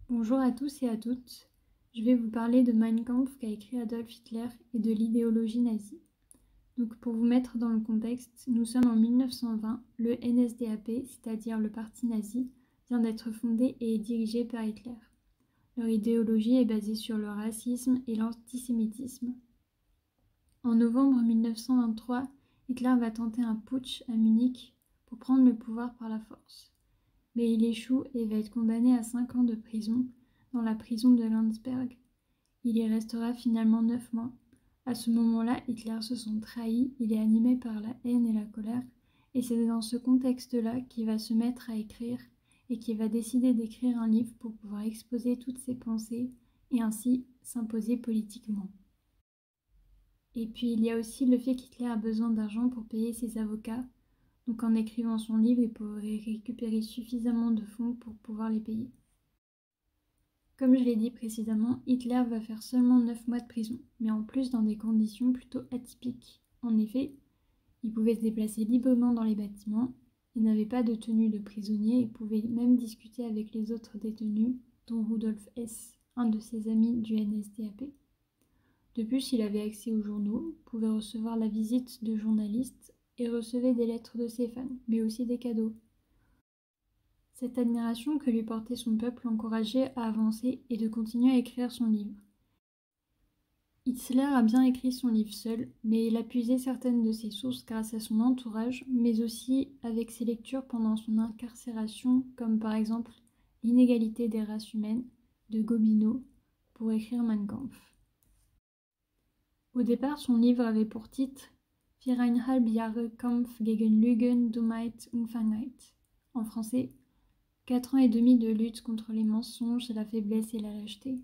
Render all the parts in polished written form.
Bonjour à tous et à toutes. Je vais vous parler de Mein Kampf qu'a écrit Adolf Hitler et de l'idéologie nazie. Donc pour vous mettre dans le contexte, nous sommes en 1920, le NSDAP, c'est-à-dire le parti nazi, vient d'être fondé et est dirigé par Hitler. Leur idéologie est basée sur le racisme et l'antisémitisme. En novembre 1923, Hitler va tenter un putsch à Munich pour prendre le pouvoir par la force. Mais il échoue et va être condamné à 5 ans de prison dans la prison de Landsberg. Il y restera finalement 9 mois. À ce moment-là, Hitler se sent trahi, il est animé par la haine et la colère, et c'est dans ce contexte-là qu'il va se mettre à écrire et qu'il va décider d'écrire un livre pour pouvoir exposer toutes ses pensées et ainsi s'imposer politiquement. Et puis il y a aussi le fait qu'Hitler a besoin d'argent pour payer ses avocats, donc en écrivant son livre, il pourrait récupérer suffisamment de fonds pour pouvoir les payer. Comme je l'ai dit précédemment, Hitler va faire seulement 9 mois de prison, mais en plus dans des conditions plutôt atypiques. En effet, il pouvait se déplacer librement dans les bâtiments, il n'avait pas de tenue de prisonnier et pouvait même discuter avec les autres détenus, dont Rudolf Hess, un de ses amis du NSDAP. De plus, il avait accès aux journaux, pouvait recevoir la visite de journalistes et recevait des lettres de ses fans, mais aussi des cadeaux. Cette admiration que lui portait son peuple l'encourageait à avancer et de continuer à écrire son livre. Hitler a bien écrit son livre seul, mais il a puisé certaines de ses sources grâce à son entourage, mais aussi avec ses lectures pendant son incarcération, comme par exemple L'inégalité des races humaines de Gobineau, pour écrire Mein Kampf. Au départ, son livre avait pour titre « 4,5 Jahre Kampf gegen Lügen, Dummheit, Unfähigkeit » en français, 4 ans et demi de lutte contre les mensonges, la faiblesse et la lâcheté,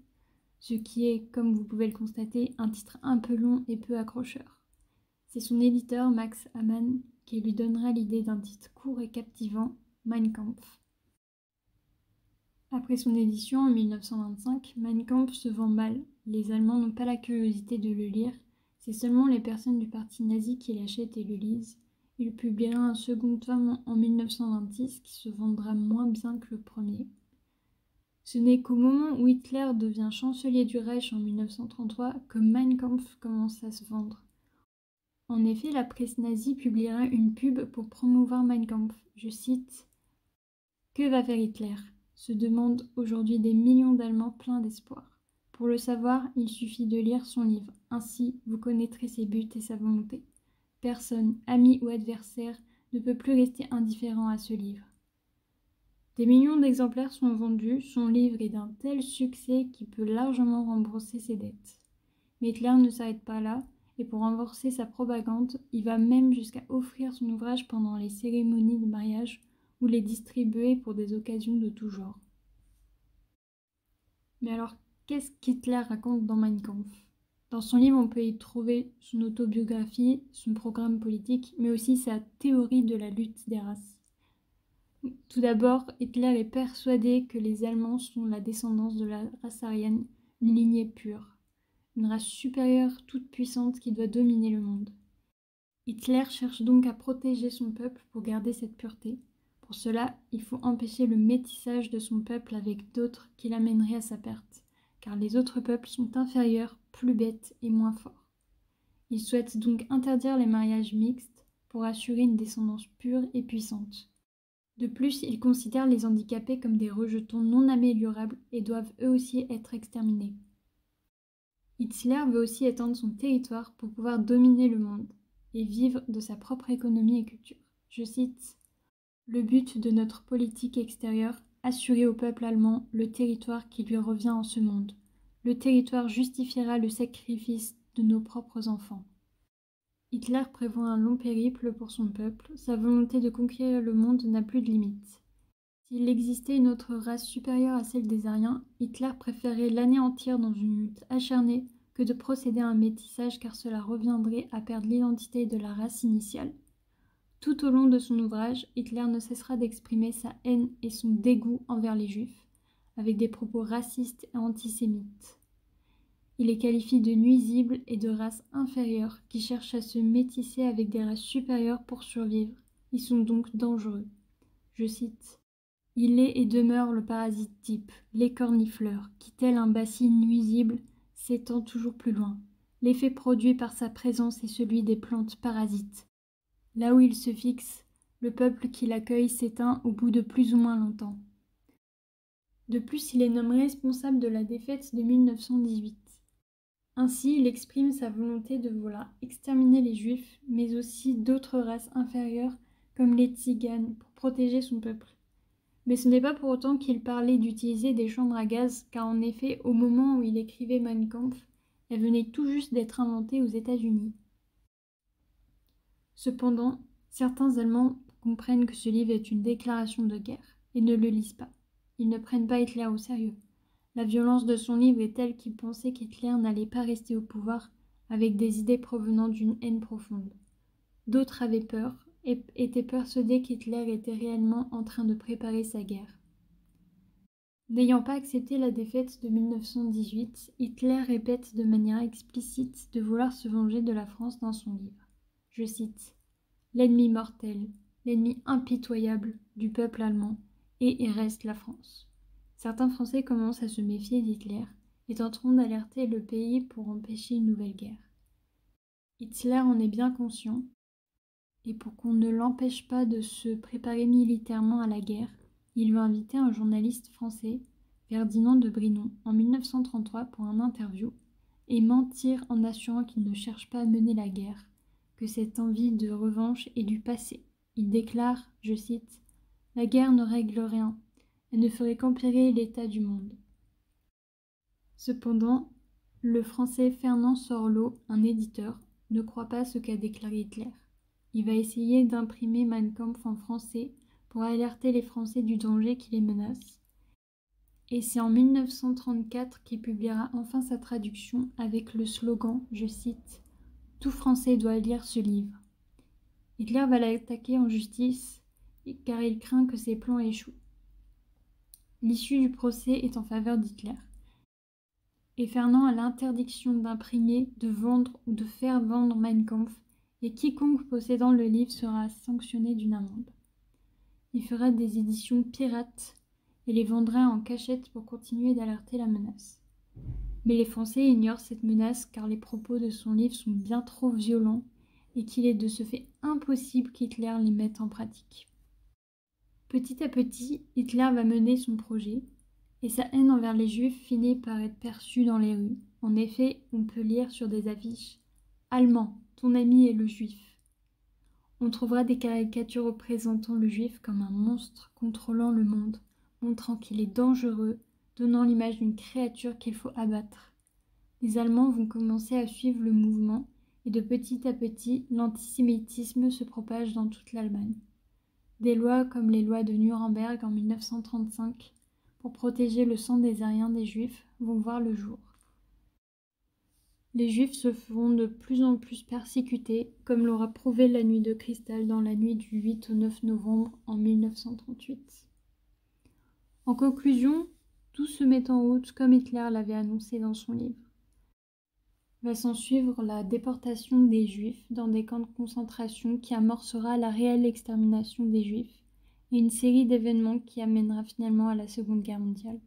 ce qui est, comme vous pouvez le constater, un titre un peu long et peu accrocheur. C'est son éditeur, Max Amann, qui lui donnera l'idée d'un titre court et captivant, Mein Kampf. Après son édition en 1925, Mein Kampf se vend mal. Les Allemands n'ont pas la curiosité de le lire. C'est seulement les personnes du parti nazi qui l'achètent et le lisent. Il publiera un second tome en 1926 qui se vendra moins bien que le premier. Ce n'est qu'au moment où Hitler devient chancelier du Reich en 1933 que Mein Kampf commence à se vendre. En effet, la presse nazie publiera une pub pour promouvoir Mein Kampf. Je cite « Que va faire Hitler ?» se demandent aujourd'hui des millions d'Allemands pleins d'espoir. Pour le savoir, il suffit de lire son livre. Ainsi, vous connaîtrez ses buts et sa volonté. Personne, ami ou adversaire, ne peut plus rester indifférent à ce livre. Des millions d'exemplaires sont vendus, son livre est d'un tel succès qu'il peut largement rembourser ses dettes. Mais Hitler ne s'arrête pas là, et pour renforcer sa propagande, il va même jusqu'à offrir son ouvrage pendant les cérémonies de mariage ou les distribuer pour des occasions de tout genre. Mais alors, qu'est-ce qu'Hitler raconte dans Mein Kampf ? Dans son livre, on peut y trouver son autobiographie, son programme politique, mais aussi sa théorie de la lutte des races. Tout d'abord, Hitler est persuadé que les Allemands sont la descendance de la race aryenne, une lignée pure, une race supérieure toute puissante qui doit dominer le monde. Hitler cherche donc à protéger son peuple pour garder cette pureté. Pour cela, il faut empêcher le métissage de son peuple avec d'autres qui l'amèneraient à sa perte, car les autres peuples sont inférieurs, plus bêtes et moins forts. Il souhaite donc interdire les mariages mixtes pour assurer une descendance pure et puissante. De plus, il considère les handicapés comme des rejetons non améliorables et doivent eux aussi être exterminés. Hitler veut aussi étendre son territoire pour pouvoir dominer le monde et vivre de sa propre économie et culture. Je cite « Le but de notre politique extérieure, assurer au peuple allemand le territoire qui lui revient en ce monde. Le territoire justifiera le sacrifice de nos propres enfants. » Hitler prévoit un long périple pour son peuple, sa volonté de conquérir le monde n'a plus de limites. S'il existait une autre race supérieure à celle des Aryens, Hitler préférait l'anéantir dans une lutte acharnée que de procéder à un métissage car cela reviendrait à perdre l'identité de la race initiale. Tout au long de son ouvrage, Hitler ne cessera d'exprimer sa haine et son dégoût envers les Juifs, avec des propos racistes et antisémites. Il les qualifie de nuisibles et de races inférieures qui cherchent à se métisser avec des races supérieures pour survivre. Ils sont donc dangereux. Je cite « Il est et demeure le parasite type, l'écornifleur, qui, tel un bacille nuisible, s'étend toujours plus loin. L'effet produit par sa présence est celui des plantes parasites. Là où il se fixe, le peuple qui l'accueille s'éteint au bout de plus ou moins longtemps. De plus, il est nommé responsable de la défaite de 1918. Ainsi, il exprime sa volonté de vouloir exterminer les Juifs, mais aussi d'autres races inférieures comme les Tziganes, pour protéger son peuple. Mais ce n'est pas pour autant qu'il parlait d'utiliser des chambres à gaz, car en effet, au moment où il écrivait Mein Kampf, elle venait tout juste d'être inventée aux États-Unis. Cependant, certains Allemands comprennent que ce livre est une déclaration de guerre et ne le lisent pas. Ils ne prennent pas Hitler au sérieux. La violence de son livre est telle qu'ils pensaient qu'Hitler n'allait pas rester au pouvoir avec des idées provenant d'une haine profonde. D'autres avaient peur et étaient persuadés qu'Hitler était réellement en train de préparer sa guerre. N'ayant pas accepté la défaite de 1918, Hitler répète de manière explicite de vouloir se venger de la France dans son livre. Je cite « L'ennemi mortel, l'ennemi impitoyable du peuple allemand et reste la France. » Certains Français commencent à se méfier d'Hitler et tenteront d'alerter le pays pour empêcher une nouvelle guerre. Hitler en est bien conscient, et pour qu'on ne l'empêche pas de se préparer militairement à la guerre, il lui a invité un journaliste français, Ferdinand de Brinon, en 1933 pour un interview, et mentir en assurant qu'il ne cherche pas à mener la guerre, que cette envie de revanche est du passé. Il déclare, je cite, « La guerre ne règle rien, elle ne ferait qu'empirer l'état du monde. » Cependant, le Français Fernand Sorlot, un éditeur, ne croit pas ce qu'a déclaré Hitler. Il va essayer d'imprimer Mein Kampf en français pour alerter les Français du danger qui les menace. Et c'est en 1934 qu'il publiera enfin sa traduction avec le slogan, je cite, « Tout Français doit lire ce livre ». Hitler va l'attaquer en justice car il craint que ses plans échouent. L'issue du procès est en faveur d'Hitler. Et Fernand a l'interdiction d'imprimer, de vendre ou de faire vendre Mein Kampf, et quiconque possédant le livre sera sanctionné d'une amende. Il fera des éditions pirates et les vendra en cachette pour continuer d'alerter la menace. Mais les Français ignorent cette menace car les propos de son livre sont bien trop violents et qu'il est de ce fait impossible qu'Hitler les mette en pratique. Petit à petit, Hitler va mener son projet, et sa haine envers les Juifs finit par être perçue dans les rues. En effet, on peut lire sur des affiches « Allemand, ton ami est le Juif ». On trouvera des caricatures représentant le Juif comme un monstre contrôlant le monde, montrant qu'il est dangereux, donnant l'image d'une créature qu'il faut abattre. Les Allemands vont commencer à suivre le mouvement, et de petit à petit, l'antisémitisme se propage dans toute l'Allemagne. Des lois comme les lois de Nuremberg en 1935, pour protéger le sang des Aryens des Juifs, vont voir le jour. Les Juifs se feront de plus en plus persécutés, comme l'aura prouvé la nuit de cristal dans la nuit du 8 au 9 novembre en 1938. En conclusion, tout se met en route comme Hitler l'avait annoncé dans son livre. Va s'en suivre la déportation des Juifs dans des camps de concentration qui amorcera la réelle extermination des Juifs et une série d'événements qui amènera finalement à la Seconde Guerre mondiale.